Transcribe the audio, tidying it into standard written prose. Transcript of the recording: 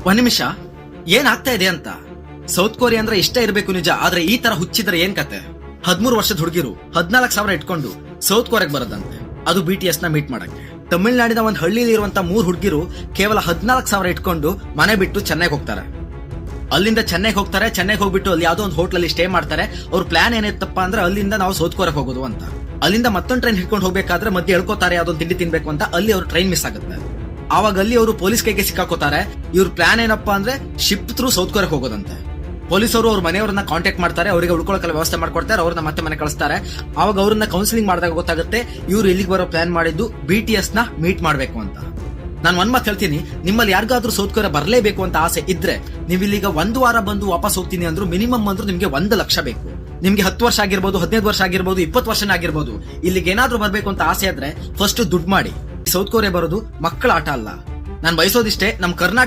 ಒಂದ್ ನಿಮಿಷ, ಏನ್ ಆಗ್ತಾ ಇದೆ ಅಂತ. ಸೌತ್ ಕೊರಿಯಾ ಅಂದ್ರೆ ಇಷ್ಟ ಇರಬೇಕು ನಿಜ, ಆದ್ರೆ ಈ ತರ ಹುಚ್ಚಿದ್ರೆ ಏನ್ ಕತೆ? 13 ವರ್ಷದ ಹುಡುಗಿರು 14,000 ಇಟ್ಕೊಂಡು ಸೌತ್ ಕೊರಿಯಾಗ್ ಬರೋದಂತೆ, ಅದು BTS ನ ಮೀಟ್ ಮಾಡಕ್ಕೆ. ತಮಿಳ್ನಾಡಿನ ಒಂದ್ ಹಳ್ಳಿಲಿ ಇರುವಂತ 3 ಹುಡುಗಿರು ಕೇವಲ 14,000 ಇಟ್ಕೊಂಡು ಮನೆ ಬಿಟ್ಟು ಚೆನ್ನೈಗೆ ಹೋಗ್ತಾರೆ. ಅಲ್ಲಿಂದ ಚೆನ್ನೈಗೆ ಹೋಗ್ತಾರೆ. ಚೆನ್ನೈಗೆ ಹೋಗ್ಬಿಟ್ಟು ಅಲ್ಲಿ ಯಾವ್ದೋ ಒಂದು ಹೋಟ್ಲಲ್ಲಿ ಸ್ಟೇ ಮಾಡ್ತಾರೆ. ಅವ್ರ ಪ್ಲಾನ್ ಏನಿತ್ತಪ್ಪ ಅಂದ್ರೆ ಅಲ್ಲಿಂದ ನಾವು ಸೌತ್ ಕೊರಿಯಾಗ್ ಹೋಗೋದು ಅಂತ. ಅಲ್ಲಿಂದ ಮತ್ತೊಂದು ಟ್ರೈನ್ ಹಿಡ್ಕೊಂಡು ಹೋಗ್ಬೇಕಾದ್ರೆ ಮಧ್ಯೆ ಹೇಳ್ಕೋತಾರೆ ಯಾವ್ದೊಂದು ತಿಂಡಿ ತಿನ್ಬೇಕು ಅಂತ. ಅಲ್ಲಿ ಅವ್ರ ಟ್ರೈನ್ ಮಿಸ್ ಆಗುತ್ತೆ. ಆವಾಗ ಅಲ್ಲಿ ಅವರು ಪೊಲೀಸ್ ಕೈಗೆ ಸಿಕ್ಕಾಕೋತಾರೆ. ಇವ್ರ ಪ್ಲಾನ್ ಏನಪ್ಪಾ ಅಂದ್ರೆ ಶಿಪ್ ಥ್ರೂ ಸೌತ್ ಕೊರಿಯಾಗ್ ಹೋಗೋದಂತೆ. ಪೊಲೀಸರು ಅವ್ರ ಮನೆಯವ್ರನ್ನ ಕಾಂಟ್ಯಾಕ್ಟ್ ಮಾಡ್ತಾರೆ, ಅವರಿಗೆ ಉಳ್ಕೊಳ್ಳೋಕೆ ವ್ಯವಸ್ಥೆ ಮಾಡ್ಕೊಡ್ತಾರೆ, ಅವ್ರನ್ನ ಮತ್ತೆ ಮನೆ ಕಳಿಸ್ತಾರೆ. ಅವಾಗ ಅವ್ರನ್ನ ಕೌನ್ಸಿಲಿಂಗ್ ಮಾಡಿದಾಗ ಗೊತ್ತಾಗುತ್ತೆ ಇವ್ರು ಇಲ್ಲಿಗೆ ಬರೋ ಪ್ಲಾನ್ ಮಾಡಿದ್ದು BTS ನ ಮೀಟ್ ಮಾಡ್ಬೇಕು ಅಂತ. ನಾನು ಒಂದ್ ಮಾತು ಹೇಳ್ತೀನಿ, ನಿಮ್ಮಲ್ಲಿ ಯಾರಿಗಾದ್ರೂ ಸೌತ್ ಕೊರಿಯಾ ಬರ್ಲೇಬೇಕು ಅಂತ ಆಸೆ ಇದ್ರೆ ನೀವು ಇಲ್ಲಿಗ 1 ವಾರ ಬಂದು ವಾಪಸ್ ಹೋಗ್ತೀನಿ ಅಂದ್ರು ಮಿನಿಮಮ್ ಅಂದ್ರೂ ನಿಮ್ಗೆ 1 ಲಕ್ಷ ಬೇಕು. ನಿಮ್ಗೆ 10 ವರ್ಷ ಆಗಿರ್ಬೋದು, 15 ವರ್ಷ ಆಗಿರ್ಬೋದು, 20 ವರ್ಷ ಆಗಿರ್ಬೋದು. ಇಲ್ಲಿಗೆ ಏನಾದ್ರೂ ಬರ್ಬೇಕು ಅಂತ ಆಸೆ ಇದ್ರೆ ಫಸ್ಟ್ ದುಡ್ಡು ಮಾಡಿ. ಸೌತ್ ಕೊರಿಯಾ ಬರೋದು ಮಕ್ಕಳ ಆಟ ಅಲ್ಲ. ನಾನು ಬಯಸೋದಿಷ್ಟೇ, ನಮ್ ಕರ್ನಾಟಕ